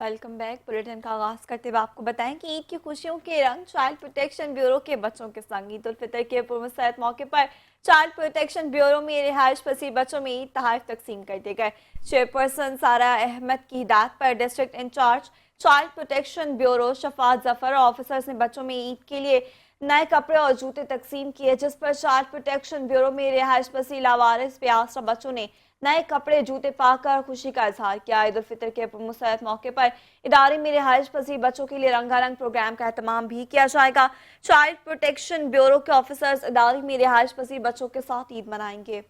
Welcome back. Bulletin का आगाज करते हुए आपको बताएं कि ईद की खुशियों के रंग चाइल्ड प्रोटेक्शन ब्यूरो के बच्चों के संग ईद उल फितर के पूर्व सैद मौके पर चाइल्ड प्रोटेक्शन ब्यूरो में रिहाइश पसीर बच्चों में ईद तोहफे तकसीम कर दिए गए। चेयरपर्सन सारा अहमद की हिदायत पर district in-charge child protection bureau Shafaat Zafar और ऑफिसर्स ने बच्चों में ईद के लिए नए कपड़े और जूते तकसीम किए, जिस पर चाइल्ड प्रोटेक्शन ब्यूरो में रिहाइश पसीर लावारिस बेआसरा बच्चों ने नए कपड़े जूते पाकर खुशी का इजहार किया। ईद उल फितर के मुस्तैद मौके पर इदारे में रिहाइश पसीर बच्चों के लिए रंगारंग प्रोग्राम का एहतमाम भी किया जाएगा। चाइल्ड प्रोटेक्शन ब्यूरो के ऑफिसर्स इदारे में रिहाइश पसीर बच्चों के साथ ईद मनाएंगे।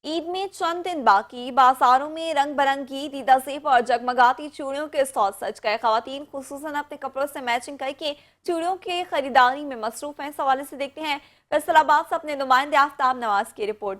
ईद में चंद दिन बाकी, बाजारों में रंग बिरंगी दीदा सेब और जगमगाती चूड़ियों के स्टॉल सज गए। खवातीन खुसूसन अपने कपड़ों से मैचिंग करके चूड़ियों की खरीदारी में मसरूफ हैं। इस हवाले से देखते हैं फैसलाबाद से अपने नुमाइंदे आफ्ताब नवाज की रिपोर्ट।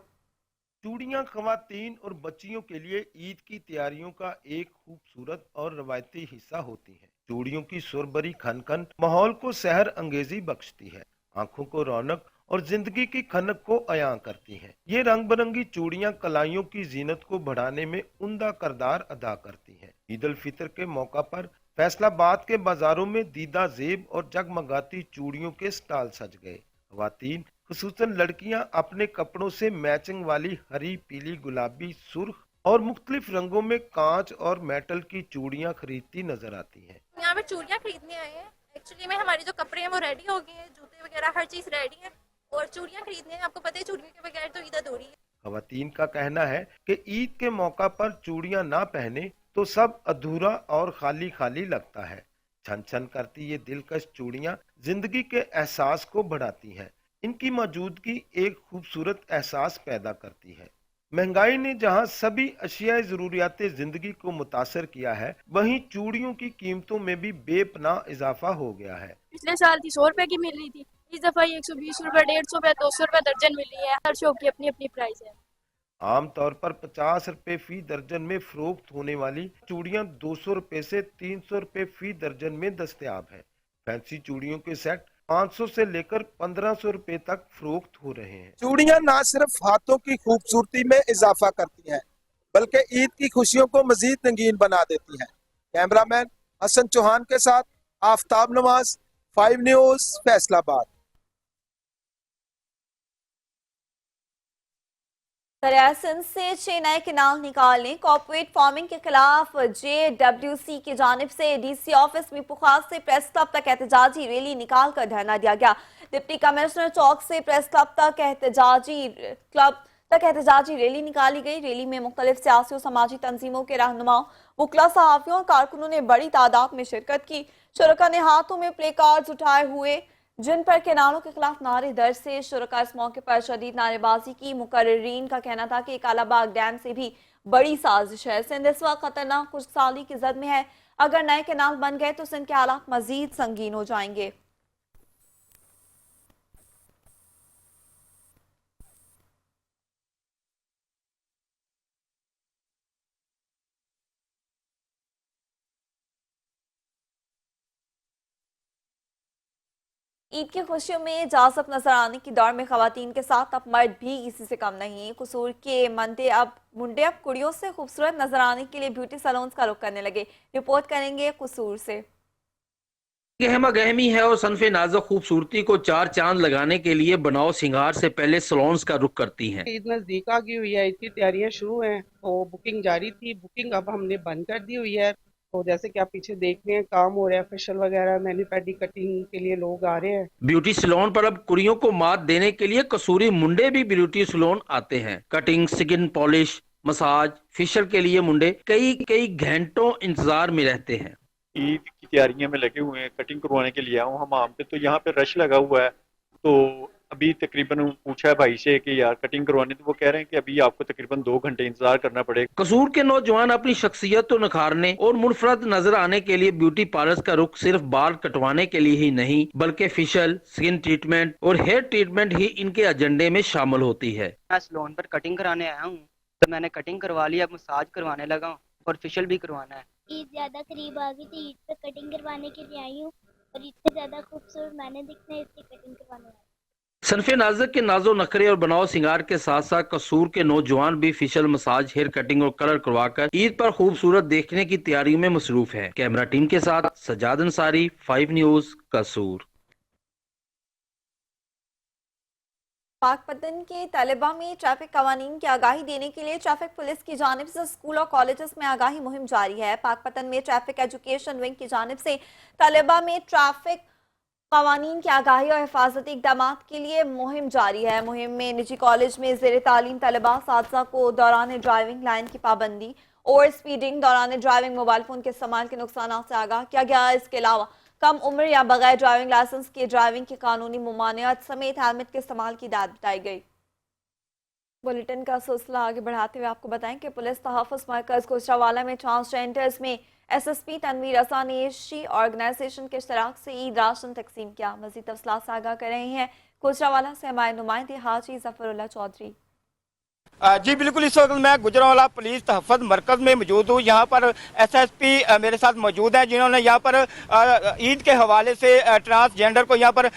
चूड़ियां खवातीन और बच्चियों के लिए ईद की तैयारियों का एक खूबसूरत और रवायती हिस्सा होती हैं। चूड़ियों की सुरबरी खनखन माहौल को सहर अंगेजी बख्शती है, आंखों को रौनक और जिंदगी की खनक को अयां करती हैं। ये रंग बिरंगी चूड़ियां कलाइयों की जीनत को बढ़ाने में उम्दा किरदार अदा करती हैं। ईद उल फितर के मौका पर फैसलाबाद के बाजारों में दीदा जेब और जगमगाती चूड़ियों के स्टॉल सज गए। खवातीन खुसूसन लड़कियां अपने कपड़ों से मैचिंग वाली हरी, पीली, गुलाबी, सुर्ख और मुख्तलिफ रंगों में कांच और मेटल की चूड़ियां खरीदती नजर आती हैं। यहाँ पे चूड़ियाँ खरीदने आए हैं। एक्चुअली में हमारे जो कपड़े हैं वो रेडी हो गए हैं, जूते वगैरह हर चीज़ रेडी है और चूड़ियाँ खरीदने हैं। आपको पता है चूड़ियों के बगैर तो ईद अधूरी है। खवातीन का कहना है कि ईद के मौका पर चूड़ियां ना पहने तो सब अधूरा और खाली खाली लगता है। छन छन करती ये दिलकश चूड़ियां जिंदगी के एहसास को बढ़ाती हैं। इनकी मौजूदगी एक खूबसूरत एहसास पैदा करती है। महंगाई ने जहां सभी अशियाए जरूरियात जिंदगी को मुतासर किया है, वहीं चूड़ियों की कीमतों में भी बेपनाह इजाफा हो गया है। पिछले साल थी 100 रुपए की मिल रही थी, इस दफा 120 रुपए, 150 रुपए, 200 रुपए दर्जन मिल रही है। हर शॉप की अपनी अपनी प्राइस है। आमतौर पर 50 रुपए फी दर्जन में फरोख्त होने वाली चूड़ियां 200 रुपए से 300 रुपए फी दर्जन में दस्तयाब है। फैंसी चूड़ियों के सेट 500 से लेकर 1500 रुपए तक फरोख्त हो रहे हैं। चूड़ियां ना सिर्फ हाथों की खूबसूरती में इजाफा करती हैं, बल्कि ईद की खुशियों को मजीद रंगीन बना देती हैं। कैमरामैन हसन चौहान के साथ आफ्ताब नवाज, 5 न्यूज, फैसलाबाद। दरियाई सिंध से 6 नए किनाल निकालने कॉर्पोरेट फार्मिंग के खिलाफ JWC की जानिब से DC ऑफिस में पुखार से प्रेस क्लब तक एहतजाजी रैली निकाल कर धरना दिया गया। डिप्टी कमिश्नर चौक से प्रेस क्लब तक एहतजाजी रैली निकाली गई। रैली में मुख्तलिफ सियासी और समाजी तंजीमों के रहनुमाओं, वकला, सहाफियों और कारकुनों ने बड़ी तादाद में शिरकत की। शुरका ने हाथों में प्ले कार्ड्स उठाए हुए जिन पर किनारों के खिलाफ नारे दर्ज से शुरका इस मौके पर शदीद नारेबाजी की। मुकर्रीन का कहना था कि कालाबाग डैम से भी बड़ी साजिश है। सिंध इस वक्त खतरनाक खुशहाली की जद में है। अगर नए किनाल बन गए तो सिंध के हालात मजीद संगीन हो जाएंगे। ईद की खुशियों में इजाजत नजर आने की दौड़ में खवातीन के साथ अब मर्द भी किसी से कम नहीं। कसूर के मुंडे अब कुड़ियों से खूबसूरत नजर आने के लिए ब्यूटी सैलून्स का रुख करने लगे। रिपोर्ट करेंगे कसूर से। गहमा गहमी है और सनफे नाजुक खूबसूरती को चार चांद लगाने के लिए बनाओ सिंगार से पहले सलोन्स का रुख करती हैं। ईद नजदीक आ गई हुई है, ईद की तैयारियां शुरू हैं। तो बुकिंग जारी थी, बुकिंग अब हमने बंद कर दी हुई है। तो जैसे कि आप पीछे देख रहे हैं, काम हो रहा है, फेशियल वगैरह, मैनी पेडी कटिंग के लिए लोग आ रहे हैं। ब्यूटी सलोन पर अब कुड़ियों को मात देने के लिए कसूरी मुंडे भी ब्यूटी सलोन आते हैं। Cutting, skin polish, massage, facial के लिए मुंडे कई कई घंटों इंतजार में रहते हैं। ईद की तैयारियां में लगे हुए हैं, कटिंग करवाने के लिए आया हूँ हमाम पे। तो यहाँ पे रश लगा हुआ है। तो अभी तकरीबन पूछा है भाई से कि यार कटिंग करवानी, तो वो कह रहे हैं कि अभी आपको तकरीबन 2 घंटे इंतजार करना पड़ेगा। कसूर के नौजवान अपनी शख्सियत को निखारने और मुनफरद नजर आने के लिए ब्यूटी पार्लर का रुख सिर्फ बाल कटवाने के लिए ही नहीं, बल्कि फेशियल, स्किन ट्रीटमेंट और हेयर ट्रीटमेंट ही इनके एजेंडे में शामिल होती है। मैं सैलून पर कटिंग कराने आया हूँ, तो मैंने कटिंग करवा ली, अब मसाज करवाने लगा हूँ और फेशियल भी करवाना है। ईद ज्यादा करीब आ गई थी, ईद पे कटिंग करवाने के लिए आई हूँ और ईद से ज्यादा खूबसूरत मैंने दिखना है, इसकी कटिंग करवाने आई। सनफ नाज़क के नाजो नखरे और बनाव सिंगार के साथ साथ कसूर के नौजवान भी फेशियल मसाज, हेयर कटिंग और कलर करवाकर ईद पर खूबसूरत देखने की तैयारियों में मसरूफ है। कैमरा टीम के साथ सजाद अंसारी, 5 न्यूज, कसूर। पाकपतन के तलबा में ट्रैफिक कवानीन की आगाही देने के लिए ट्रैफिक पुलिस की जानिब से स्कूल और कॉलेजेस में आगाही मुहिम जारी है। पाकपतन में ट्रैफिक एजुकेशन विंग की जानिब से तलबा में ट्रैफिक कवानीन की आगाही और हिफाजती इकदाम के लिए मुहिम जारी है। मुहिम में निजी कॉलेज में ज़ेर तालीम तलबा साथी को दौरान ड्राइविंग लाइन की पाबंदी, ओवर स्पीडिंग, दौरान ड्राइविंग मोबाइल फ़ोन के इस्तेमाल के नुकसान से आगाह किया गया। इसके अलावा कम उम्र या बगैर ड्राइविंग लाइसेंस के ड्राइविंग की कानूनी मुमानियत समेत हेलमेट के इस्तेमाल की हिदायत बताई गई। बुलेटिन का सिलसिला आगे बढ़ाते हुए आपको बताएं कि पुलिस तहफ़्फ़ुज़ मरकज़ गुजरावाला में ट्रांसजेंडर्स में SSP तनवीर रज़ा ने शी ऑर्गेनाइजेशन के इश्तराक से ईद राशन तकसीम किया। मज़ीद तफ़सीलात से आगाह कर रहे हैं गुजरावाला से हमारे नुमाइंदे हाजी ज़फ़रुल्लाह चौधरी। जी बिल्कुल, इस वक्त मैं गुजरावाला पुलिस तहफ़्फ़ुज़ मरकज़ में मौजूद हूँ। यहाँ पर SSP मेरे साथ मौजूद हैं, जिन्होंने यहाँ पर ईद के हवाले से ट्रांसजेंडर को यहाँ पर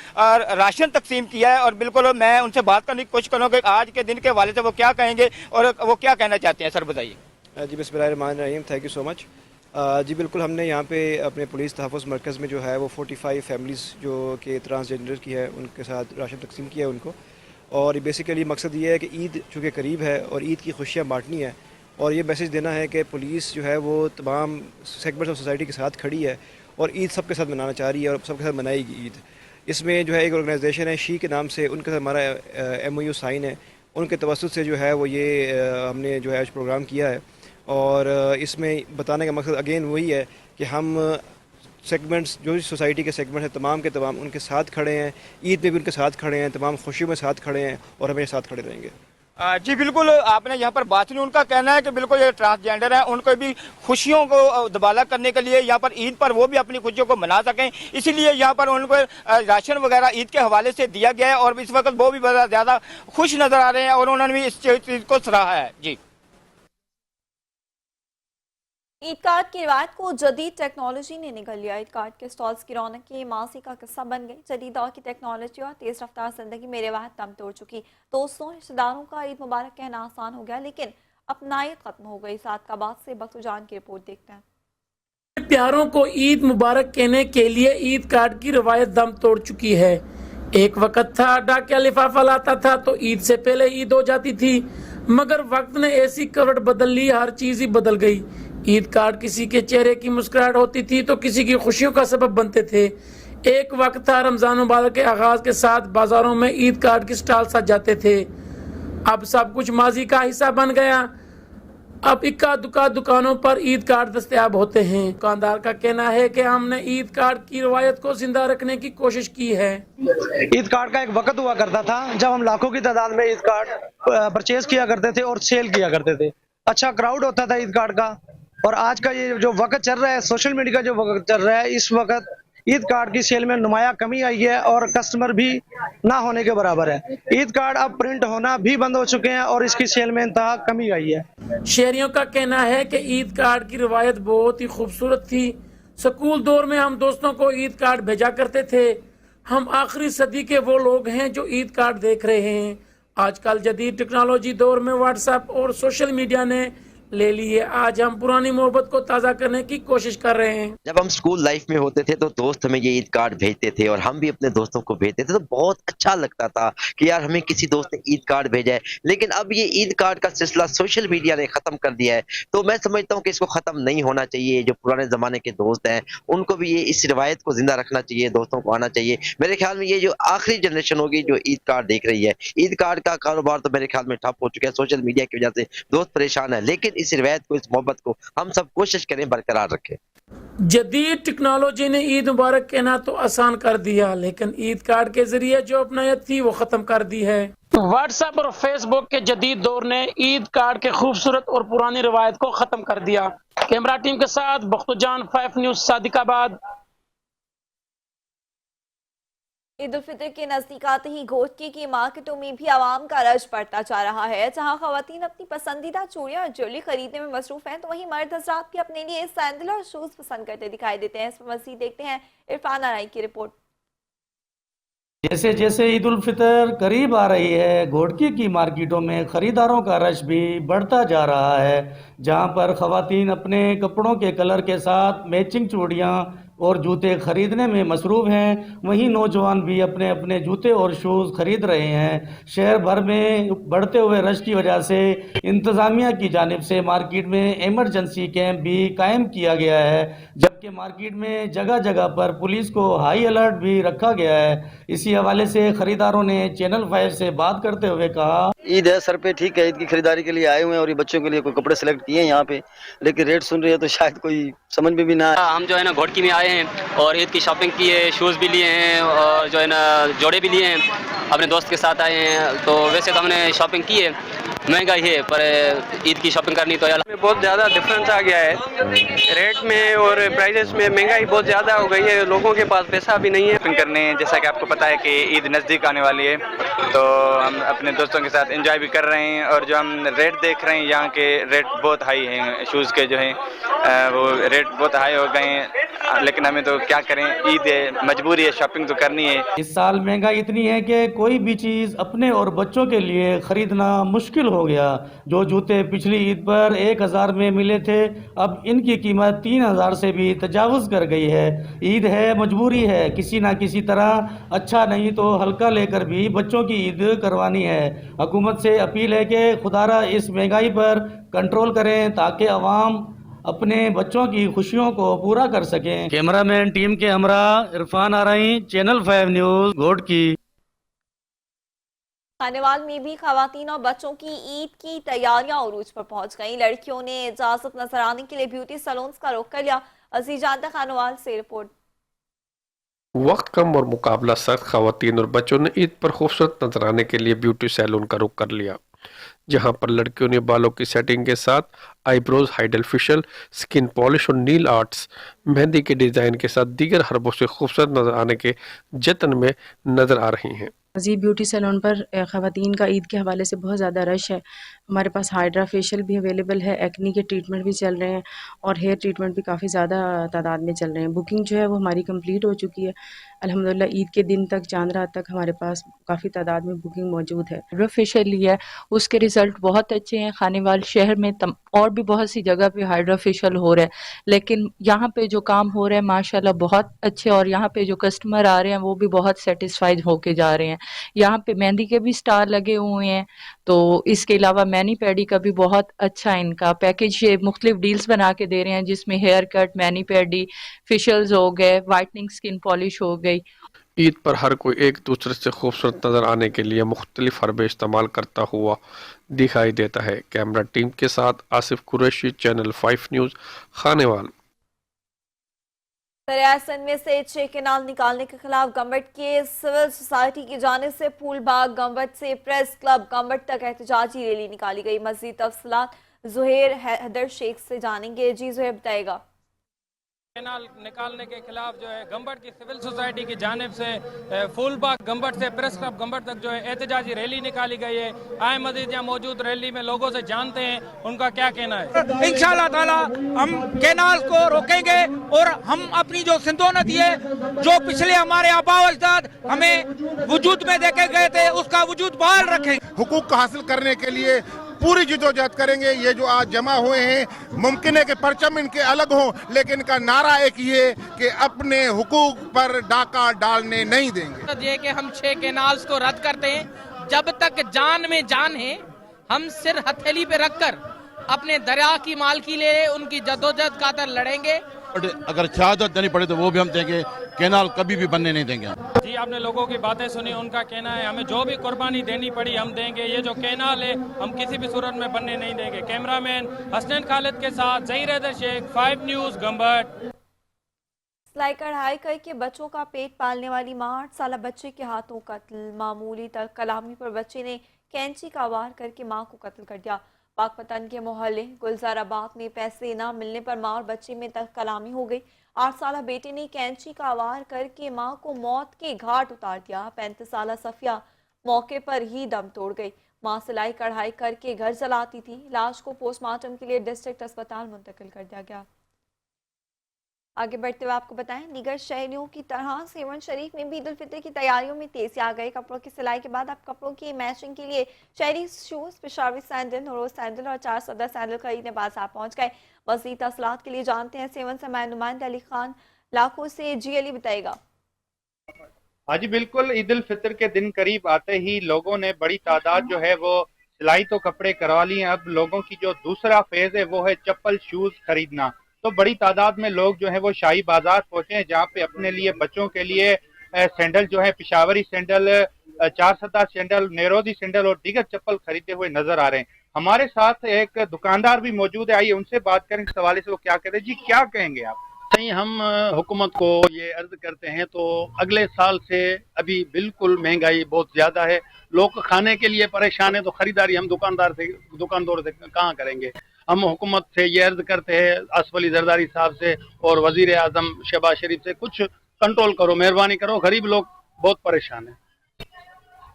राशन तकसीम किया है। और बिल्कुल मैं उनसे बात करने की कोशिश करूँगा कि आज के दिन के हवाले से वो क्या कहेंगे और वो क्या कहना चाहते हैं। सर बताइए। जी बिस्मिल्लाहिर्रहमानिर्रहीम, थैंक यू सो मच। जी बिल्कुल, हमने यहाँ पे अपने पुलिस तहफ़्फ़ुज़ मरकज़ में जो है वो 45 फैमिलीज़ जो कि ट्रांसजेंडर की है उनके साथ राशन तकसीम किया है उनको। और बेसिकली मकसद ये है कि ईद चूँकि करीब है और ईद की खुशियाँ बांटनी है और ये मैसेज देना है कि पुलिस जो है वो तमाम सेगमेंट्स ऑफ सोसाइटी के साथ खड़ी है और ईद सबके साथ मनाना चाह रही है और सबके साथ मनाएगी ईद। इसमें जो है एक ऑर्गेनाइजेशन है शी के नाम से, उनके साथ हमारा MOU साइन है, उनके तवस्सुत से जो है वो ये हमने जो है आज प्रोग्राम किया है। और इसमें बताने का मकसद अगेन वही है कि हम सेगमेंट्स जो सोसाइटी के सेगमेंट हैं तमाम के तमाम उनके साथ खड़े हैं, ईद में भी उनके साथ खड़े हैं, तमाम खुशियों में साथ खड़े हैं और हमेशा साथ खड़े रहेंगे। जी बिल्कुल, आपने यहाँ पर बात सुनी। उनका कहना है कि बिल्कुल ये ट्रांसजेंडर है, उनको भी खुशियों को दुबाला करने के लिए यहाँ पर ईद पर वो भी अपनी खुशियों को मना सकें, इसीलिए यहाँ पर उनको राशन वगैरह ईद के हवाले से दिया गया है। और इस वक्त वो भी बहुत ज़्यादा खुश नज़र आ रहे हैं और उन्होंने भी इस चीज़ को सराहा है। जी, ईद कार्ड की रिवायत को जदीद टेक्नोलॉजी ने निगल लिया। ईद कार्ड के स्टॉल्स की रौनक की मासी का किस्सा बन गई। जदीद दौर की टेक्नोलॉजी और तेज रफ्तार जिंदगी में रिवायत दम तोड़ चुकी। दोस्तों रिश्तेदारों का ईद मुबारक कहना आसान हो गया, लेकिन अपनायत खत्म हो गई। सादकाबाद से बख्तुजान की रिपोर्ट देखते हैं। प्यारों को ईद मुबारक कहने के लिए ईद कार्ड की रिवायत दम तोड़ चुकी है। एक वक्त था डाकिया लिफाफा लाता था तो ईद से पहले ईद हो जाती थी, मगर वक्त ने ऐसी करवट बदल ली, हर चीज ही बदल गई। ईद कार्ड किसी के चेहरे की मुस्कुराहट होती थी तो किसी की खुशियों का सबब बनते थे। एक वक्त था रमजान मुबारक के आगाज के साथ बाजारों में ईद कार्ड की स्टॉल सज जाते थे। अब सब कुछ माजी का हिस्सा बन गया। अब इक्का दुक्का दुकानों पर ईद कार्ड दस्तयाब होते हैं। दुकानदार का कहना है कि हमने ईद कार्ड की रवायत को जिंदा रखने की कोशिश की है। ईद कार्ड का एक वक्त हुआ करता था जब हम लाखों की तादाद में ईद कार्ड परचेज किया करते थे और सेल किया करते थे। अच्छा क्राउड होता था ईद कार्ड का। और आज का ये जो वक्त चल रहा है, सोशल मीडिया का जो वक्त चल रहा है, इस वक्त ईद कार्ड की सेल में नुमाया कमी आई है और कस्टमर भी ना होने के बराबर है। ईद कार्ड अब प्रिंट होना भी बंद हो चुके हैं और इसकी सेल में इंतहा कमी आई है। शहरियों का कहना है कि ईद कार्ड की रिवायत बहुत ही खूबसूरत थी। स्कूल दौर में हम दोस्तों को ईद कार्ड भेजा करते थे। हम आखिरी सदी के वो लोग हैं जो ईद कार्ड देख रहे हैं। आजकल जदीद टेक्नोलॉजी दौर में व्हाट्सएप और सोशल मीडिया ने ले लिए। आज हम पुरानी मोहब्बत को ताज़ा करने की कोशिश कर रहे हैं। जब हम स्कूल लाइफ में होते थे तो दोस्त हमें ये ईद कार्ड भेजते थे और हम भी अपने दोस्तों को भेजते थे, तो बहुत अच्छा लगता था कि यार हमें किसी दोस्त ने ईद कार्ड भेजा है। लेकिन अब ये ईद कार्ड का सिलसिला सोशल मीडिया ने खत्म कर दिया है, तो मैं समझता हूँ कि इसको खत्म नहीं होना चाहिए। जो पुराने जमाने के दोस्त हैं उनको भी ये इस रिवायत को जिंदा रखना चाहिए, दोस्तों को आना चाहिए। मेरे ख्याल में ये जो आखिरी जनरेशन होगी जो ईद कार्ड देख रही है, ईद कार्ड का कारोबार तो मेरे ख्याल में ठप हो चुका है सोशल मीडिया की वजह से। दोस्त परेशान है, लेकिन इस रिवायत को, इस मोहब्बत को हम सब कोशिश करें बरकरार रखें। जदीद टेक्नोलॉजी ने ईद मुबारक कहना तो आसान कर दिया, लेकिन ईद कार्ड के जरिए जो अपनायत थी वो खत्म कर दी है। व्हाट्सएप और फेसबुक के जदीद दौर ने ईद कार्ड के खूबसूरत और पुरानी रिवायत को खत्म कर दिया। कैमरा टीम के साथ बख्तुजान, 5 न्यूज, सादिकाबाद। ईद उल फितर के नजदीक आते ही घोटकी की मार्केटों में भी आवाम का रश बढ़ता जा रहा है। जहां खवातीन अपनी पसंदीदा चूड़ियां और ज्वेलरी खरीदने में मसरूफ हैं, तो वहीं मर्द हजरात भी अपने लिए सैंडल और शूज पसंद करते दिखाई देते हैं। इस पर मज़ीद देखते हैं इरफान आराई की रिपोर्ट। जैसे जैसे ईद उल फितर करीब आ रही है, घोड़की की मार्केटों में खरीदारों का रश भी बढ़ता जा रहा है, जहां पर खवातीन अपने कपड़ों के कलर के साथ मैचिंग चूड़ियां और जूते खरीदने में मसरूफ़ हैं। वहीं नौजवान भी अपने अपने जूते और शूज़ खरीद रहे हैं। शहर भर में बढ़ते हुए रश की वजह से इंतज़ामिया की जानिब से मार्केट में इमरजेंसी कैंप भी कायम किया गया है, जबकि मार्केट में जगह जगह पर पुलिस को हाई अलर्ट भी रखा गया है। इसी हवाले से खरीदारों ने चैनल 5 से बात करते हुए कहा, ईद है सर पे, ठीक है, ईद की खरीदारी के लिए आए हुए हैं और ये बच्चों के लिए कोई कपड़े सेलेक्ट किए हैं यहाँ पे, लेकिन रेट सुन रहे हैं तो शायद कोई समझ में भी ना आए। हम जो है ना घोड़की में आए हैं और ईद की शॉपिंग की है, शूज़ भी लिए हैं और जो है ना जोड़े भी लिए हैं, अपने दोस्त के साथ आए हैं। तो वैसे तो हमने शॉपिंग की है, महंगाई है पर ईद की शॉपिंग करनी तो यार बहुत ज़्यादा डिफरेंस आ गया है रेट में और प्राइसेस में, महंगाई बहुत ज़्यादा हो गई है, लोगों के पास पैसा भी नहीं है शॉपिंग करने। जैसा कि आपको पता है कि ईद नज़दीक आने वाली है, तो हम अपने दोस्तों के साथ एंजॉय भी कर रहे हैं और जो हम रेट देख रहे हैं यहाँ के रेट बहुत हाई हैं, शूज़ के जो हैं वो रेट बहुत हाई हो गए हैं, लेकिन हमें तो क्या करें, ईद है, मजबूरी है, शॉपिंग तो करनी है। इस साल महंगाई इतनी है कि कोई भी चीज़ अपने और बच्चों के लिए खरीदना मुश्किल हो गया। जो जूते पिछली ईद पर 1000 में मिले थे, अब इनकी कीमत 3000 से भी तजावुज़ कर गई है। ईद है, मजबूरी है, किसी ना किसी तरह अच्छा नहीं तो हल्का लेकर भी बच्चों की ईद करवानी है। हुकूमत से अपील है कि खुदारा इस महंगाई पर कंट्रोल करें ताकि अवाम अपने बच्चों की खुशियों को पूरा कर सकें। कैमरामैन टीम के हमरा इरफान आरई, चैनल 5 न्यूज़, घोड़की। खानेवाल में भी खवातीन और बच्चों की ईद की तैयारियां उरूज पर पहुंच गईं। लड़कियों ने इजाजत नजर आने के लिए ब्यूटी सैलून्स का रुख कर लिया। अजीज जानता खानेवाल से रिपोर्ट। वक्त कम और मुकाबला सख्त, खवातीन और बच्चों ने ईद पर खूबसूरत नजर आने के लिए ब्यूटी सैलून का रुख कर लिया, जहां पर लड़कियों ने बालों की सेटिंग के साथ eyebrows, hydel facial, skin polish और नील आर्ट्स, मेहंदी के डिजाइन के साथ दीगर हरबों से खूबसूरत नजर आने के जतन में नजर आ रही हैं। अजीब ब्यूटी सैलून पर ख़वातीन का ईद के हवाले से बहुत ज़्यादा रश है। हमारे पास हाइड्रा फेशियल भी अवेलेबल है, एक्नी के ट्रीटमेंट भी चल रहे हैं और हेयर ट्रीटमेंट भी काफ़ी ज़्यादा तादाद में चल रहे हैं। बुकिंग जो है वो हमारी कंप्लीट हो चुकी है अल्हम्दुलिल्लाह। ईद के दिन तक, चांद रात तक हमारे पास काफ़ी तादाद में बुकिंग मौजूद है। हाइड्रा फेशियल लिया है, उसके रिज़ल्ट बहुत अच्छे हैं। खानेवाल शहर में और भी बहुत सी जगह पे हाइड्रा फेशियल हो रहा है, लेकिन यहाँ पे जो काम हो रहा है माशाल्लाह बहुत अच्छे, और यहाँ पे जो कस्टमर आ रहे हैं वो भी बहुत सेटिस्फाइड होके जा रहे हैं। यहाँ पे मेहंदी के भी स्टार लगे हुए हैं, तो इसके अलावा मैनी पैडी का भी बहुत अच्छा इनका पैकेज, ये मुख्तलिफ डील्स बना के दे रहे हैं जिसमें haircut, mani pedi, facials हो गए, वाइटनिंग, स्किन पॉलिश हो गई। ईद पर हर कोई एक दूसरे से खूबसूरत नजर आने के लिए मुख्तलिफ हरबे इस्तेमाल करता हुआ दिखाई देता है। कैमरा टीम के साथ आसिफ कुरैशी, चैनल 5 न्यूज़, खानेवाल। दरियासन में से 6 केनाल निकालने के खिलाफ गंबट के सिविल सोसाइटी की जानिब से फूलबाग गंबट से प्रेस क्लब गंबट तक एहतजाजी रैली निकाली गई। मज़ीद तफसीलात ज़ुहैर हैदर शेख से जानेंगे। जी ज़ुहैर बताएगा। केनाल निकालने के खिलाफ जो है गंबट की सिविल सोसाइटी की जानिब से फूलबाग गंबट से प्रेस क्लब गंबट तक जो है एहतजाजी रैली निकाली गई है। आए मजीद यहाँ मौजूद रैली में लोगों से जानते हैं उनका क्या कहना है। इंशाअल्लाह ताला हम केनाल को रोकेंगे और हम अपनी जो सिंधोनदी है, जो पिछले हमारे आबा अजदाद हमें वजूद में देखे गए थे, उसका वजूद बहाल रखेंगे। हुकूक को हासिल करने के लिए पूरी जिदोजहद करेंगे। ये जो आज जमा हुए हैं, मुमकिन है कि परचम इनके अलग हों, लेकिन इनका नारा एक ये कि अपने हुकूक पर डाका डालने नहीं देंगे। ये कि हम 6 केनाल्स को रद्द करते हैं। जब तक जान में जान है, हम सिर हथेली पे रखकर अपने दरिया की मालकी ले उनकी जदोजहद खातर लड़ेंगे। अगर शहादत देनी पड़े तो वो भी हम देंगे, केनाल कभी भी बनने नहीं देंगे। जी आपने लोगों की बातें सुनी, उनका कहना है हमें जो भी कुर्बानी देनी पड़ी हम देंगे। ये जो केनाल है हम किसी भी सूरत में बनने नहीं देंगे। कैमरामैन हसनैन खालिद के साथ ज़हीर हैदर शेख, 5 न्यूज़, गंबट। सिलाई कढ़ाई करके बच्चों का पेट पालने वाली मां 8 साल बच्चे के हाथों कत्ल। मामूली तक कलामी पर बच्चे ने कैंची का वार करके मां को कत्ल कर दिया। पाकपतन के मोहल्ले गुलजाराबाद में पैसे न मिलने पर मां और बच्चे में तक कलामी हो गई। 8 साल बेटे ने कैंची का वार करके मां को मौत के घाट उतार दिया। 35 साल सफिया मौके पर ही दम तोड़ गई। मां सिलाई कढ़ाई करके घर चलाती थी। लाश को पोस्टमार्टम के लिए डिस्ट्रिक्ट अस्पताल मुंतकिल कर दिया गया। आगे बढ़ते हुए आपको बताएं, दीगर शहरियों की तरह सेवन शरीफ में भी ईद उल फितर की तैयारियों में तेजी आ गई। कपड़ों की सिलाई के बाद अब कपड़ों की मैचिंग के लिए शहरी शूज, पेशावरी सैंडल, नोरोज सैंडल और 4 सदर सैंडल खरीदने बाजार पहुंच गए। मज़ीद तफसीलात के लिए जानते हैं सेवन से हमारे नुमाइंदा अली खान लाखों से। जी अली बताएगा। हाँ जी बिल्कुल, ईद उल फितर के दिन करीब आते ही लोगों ने बड़ी तादाद जो है वो सिलाई तो कपड़े करवा लिए। अब लोगों की जो दूसरा फेज है वो है चप्पल शूज खरीदना। तो बड़ी तादाद में लोग जो है वो शाही बाजार पहुंचे हैं, जहाँ पे अपने लिए, बच्चों के लिए सैंडल जो है, पिशावरी सैंडल, 4 सतह सैंडल, नेरोदी सैंडल और दीगर चप्पल खरीदते हुए नजर आ रहे हैं। हमारे साथ एक दुकानदार भी मौजूद है, आइए उनसे बात करें इस हवाले से वो क्या कहते हैं। जी क्या कहेंगे आप? नहीं, हम हुकूमत को ये अर्ज करते हैं तो अगले साल से अभी बिल्कुल महंगाई बहुत ज्यादा है, लोग खाने के लिए परेशान है, तो खरीदारी हम दुकानदारों से कहाँ करेंगे। हम हुकूमत से ये अर्ज करते हैं, आसिफ अली जरदारी साहब से और वजीर आजम शहबाज शरीफ से, कुछ कंट्रोल करो, मेहरबानी करो, गरीब लोग बहुत परेशान है।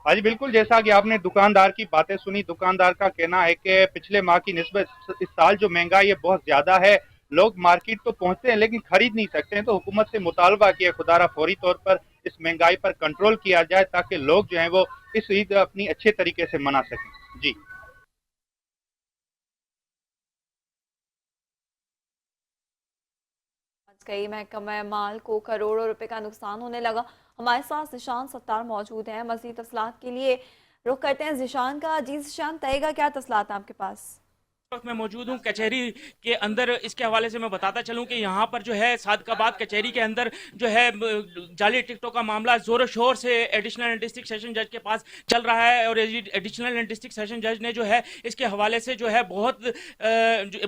हाँ जी बिल्कुल, जैसा कि आपने दुकानदार की बातें सुनी, दुकानदार का कहना है कि पिछले माह की निस्बत इस साल जो महंगाई है बहुत ज्यादा है। लोग मार्केट तो पहुंचते हैं लेकिन खरीद नहीं सकते हैं, तो हुकूमत से मुतालबा किया खुदारा फौरी तौर पर इस महंगाई पर कंट्रोल किया जाए ताकि लोग जो हैं वो इस ईद अपनी अच्छे तरीके से मना सकें। जी कई महकमा माल को करोड़ों रुपए का नुकसान होने लगा। हमारे साथ जिशान सत्तार मौजूद हैं। मज़ीद तफसीलात के लिए रुख करते हैं जिशान का। जी जिशान, तयगा क्या तफसीलात हैं आपके पास? वक्त मैं मौजूद हूँ कचहरी के अंदर। इसके हवाले से मैं बताता चलूँ कि यहाँ पर जो है सादकाबाद कचहरी के अंदर जो है जाली टिकटों का मामला ज़ोर शोर से एडिशनल एंड डिस्ट्रिक्ट सेशन जज के पास चल रहा है और एडिशनल एंड डिस्ट्रिक्ट सेशन जज ने जो है इसके हवाले से जो है बहुत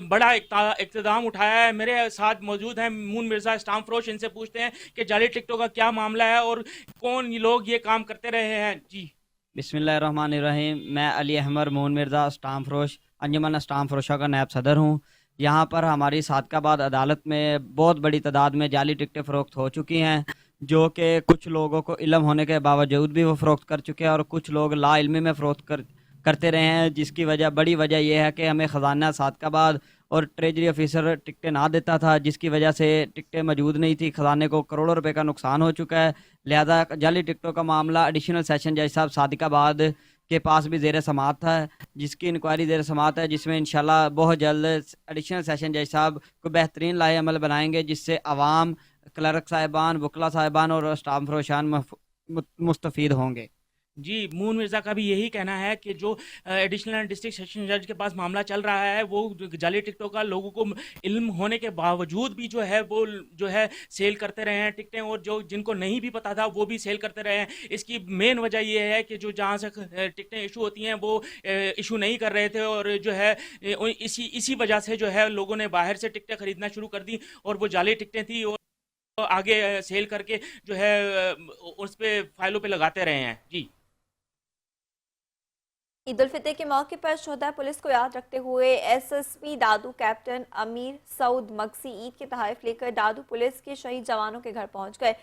बड़ा इक़्तिदाम उठाया है। मेरे साथ मौजूद हैं मून मिर्ज़ा स्टाम्प फरोश, इनसे पूछते हैं कि जाली टिकटों का क्या मामला है और कौन लोग ये काम करते रहे हैं। जी बिस्मिल्लाहिर्रहमानिर्रहीम। मैं अली अहमद मून मिर्ज़ा स्टाम्प फरोश, अंजुमन स्टाम्प फरोशा का नायब सदर हूँ। यहाँ पर हमारी सादकाबाद अदालत में बहुत बड़ी तादाद में जाली टिकटें फ़रोख्त हो चुकी हैं, जो कि कुछ लोगों को इल्म होने के बावजूद भी वो फ़रोख्त कर चुके हैं और कुछ लोग ला इल्मी में फ़रोख्त करते रहे हैं, जिसकी बड़ी वजह यह है कि हमें ख़जाना सादकाबाद और ट्रेजरी ऑफिसर टिकटें ना देता था, जिसकी वजह से टिकटें मौजूद नहीं थी। ख़जाने को करोड़ों रुपए का नुकसान हो चुका है। लिहाजा जाली टिकटों का मामला एडिशनल सेशन जज साहब सादिकाबाद के पास भी ज़ेर समाअत था, जिसकी इंक्वायरी ज़ेर समाअत है, जिसमें इंशाल्लाह बहुत जल्द एडिशनल सेशन जज साहब को बेहतरीन लाए अमल बनाएंगे, जिससे आवाम, क्लर्क साहिबान, वकला साहिबान और स्टाम्प फरोशान मुस्तफ़ीद होंगे। जी, मून मिर्ज़ा का भी यही कहना है कि जो एडिशनल एंड डिस्ट्रिक्ट सेशन जज के पास मामला चल रहा है वो जाली टिकटों का लोगों को इल्म होने के बावजूद भी जो है वो जो है सेल करते रहे हैं टिकटें, और जो जिनको नहीं भी पता था वो भी सेल करते रहे हैं। इसकी मेन वजह ये है कि जो जहाँ से टिकटें इशू होती हैं वो इशू नहीं कर रहे थे और जो है इसी वजह से जो है लोगों ने बाहर से टिकटें खरीदना शुरू कर दी और वो जाली टिकटें थी और आगे सेल करके जो है उस पर फाइलों पर लगाते रहे हैं। जी, ईद उल फितर के मौके पर शोधा पुलिस को याद रखते हुए एसएसपी दादू कैप्टन अमीर सऊद मगसी ईद के तहफ़ लेकर दादू पुलिस के शहीद जवानों के घर पहुंच गए।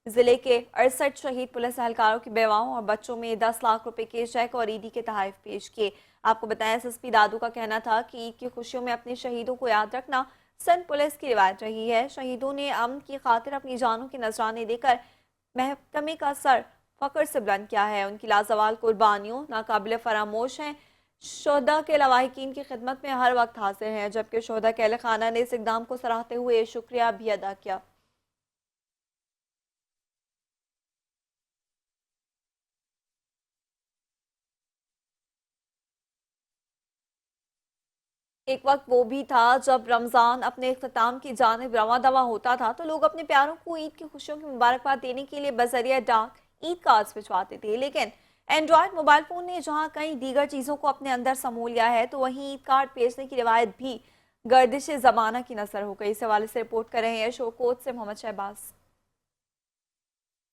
जिले के 68 शहीद पुलिस एहलकारों की बेवाओं और बच्चों में 10 लाख रुपए के चेक और ईदी के तहफ़ पेश किए। आपको बताएं, एसएसपी दादू का कहना था कि ईद की खुशियों में अपने शहीदों को याद रखना सिंध पुलिस की रिवायत रही है। शहीदों ने अमन की खातिर अपनी जानों के नजराने देकर महकमे का सर फख्र से बुलंद किया है। उनकी लाजवाल कुर्बानियों नाकाबिल फरामोश हैं। शोहदा के लवाहिकीन की खिदमत में हर वक्त हाजिर हैं, जबकि शोहदा के अहल खाना ने इस इक़दाम को सराहते हुए शुक्रिया भी अदा किया। एक वक्त वो भी था जब रमज़ान अपने इख्तिताम की जानिब रवां दवा होता था, तो लोग अपने प्यारों को ईद की खुशियों की मुबारकबाद देने के लिए बज़रिया डाक ईद कार्ड्स भिजवाते थे। लेकिन एंड्रॉयड मोबाइल फ़ोन ने जहां कई दीगर चीज़ों को अपने अंदर समो लिया है, तो वहीं ईद कार्ड भेजने की रिवायत भी गर्दिश ज़माना की नज़र हो गई। इस हवाले से रिपोर्ट कर रहे हैं शोकोत से मोहम्मद शहबाज।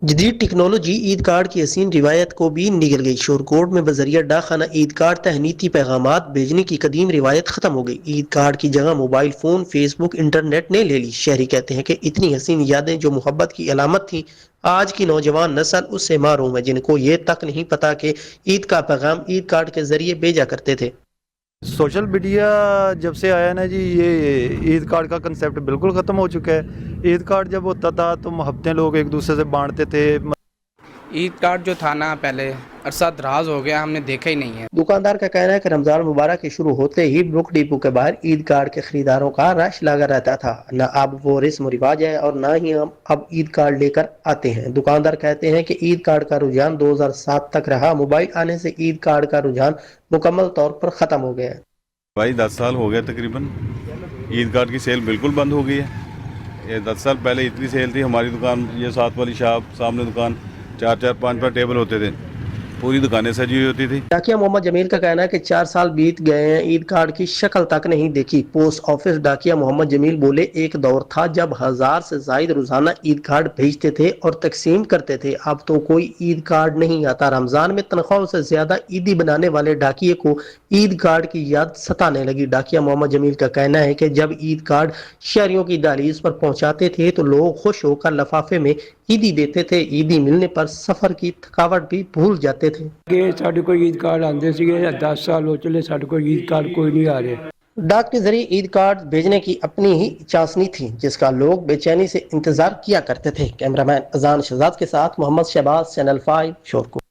जदीद टेक्नोलॉजी ईद कार्ड की हसीन रिवायत को भी निगल गई। शोरकोट में बजरिया डाकखाना ईद कार्ड तहनीती पैगामात भेजने की कदीम रिवायत खत्म हो गई। ईद कार्ड की जगह मोबाइल फोन, फेसबुक, इंटरनेट ने ले ली। शहरी कहते हैं कि इतनी हसीन यादें जो मोहब्बत की अलामत थी, आज की नौजवान नस्ल उससे महरूम है, जिनको ये तक नहीं पता कि ईद का पैगाम ईद कार्ड के जरिए भेजा करते थे। सोशल मीडिया जब से आया ना जी, ये ईद कार्ड का कंसेप्ट बिल्कुल ख़त्म हो चुका है। ईद कार्ड जब होता था तो हफ्ते लोग एक दूसरे से बांटते थे। ईद कार्ड जो था ना पहले अरसा दराज हो गया, हमने देखा ही नहीं है। दुकानदार का कहना है कि रमजान मुबारक के शुरू होते ही बुक डिपो के बाहर ईद कार्ड के खरीदारों का रश लगा रहता था। न अब वो रस्म रिवाज है और न ही हम अब ईद कार्ड लेकर आते हैं। दुकानदार कहते हैं कि ईद कार्ड का रुझान 2007 तक रहा। मोबाइल आने से ईद कार्ड का रुझान मुकम्मल तौर पर ख़त्म हो गया है। भाई 10 साल हो गया तकरीबन, ईद कार्ड की सेल बिल्कुल बंद हो गई है। ये 10 साल पहले इतनी सेल थी। हमारी दुकान, ये साथ वाली शॉप, सामने दुकान, 4-4 5-5 टेबल होते थे, पूरी दुकानें सजी हुई होती थी। डाकिया मोहम्मद जमील का कहना है कि 4 साल बीत गए हैं, ईद कार्ड की शक्ल तक नहीं देखी। पोस्ट ऑफिस डाकिया मोहम्मद जमील बोले, एक दौर था जब 1000 से जायद रोजाना ईद कार्ड भेजते थे और तकसीम करते थे। अब तो कोई ईद कार्ड नहीं आता। रमजान में तनख्वाहों से ज्यादा ईदी बनाने वाले डाकिये को ईद कार्ड की याद सताने लगी। डाकिया मोहम्मद जमील का कहना है कि जब ईद कार्ड शहरियों की दहलीज पर पहुंचाते थे तो लोग खुश होकर लिफाफे में ईदी देते थे। ईदी मिलने पर सफर की थकावट भी भूल जाते थे। ਸਾਡੇ ਕੋਲ ਈਦ ਕਾਰਡ ਆਉਂਦੇ ਸੀਗੇ, 10 ਸਾਲ ਹੋ ਚਲੇ, ਸਾਡੇ ਕੋਲ ਈਦ ਕਾਰਡ ਕੋਈ नहीं आ रहे। डाक के जरिए ईद कार्ड भेजने की अपनी ही चाशनी थी, जिसका लोग बेचैनी से इंतजार किया करते थे। कैमरामैन अजान शहजाद के साथ मोहम्मद शहबाज, चैनल 5 शोरकोट।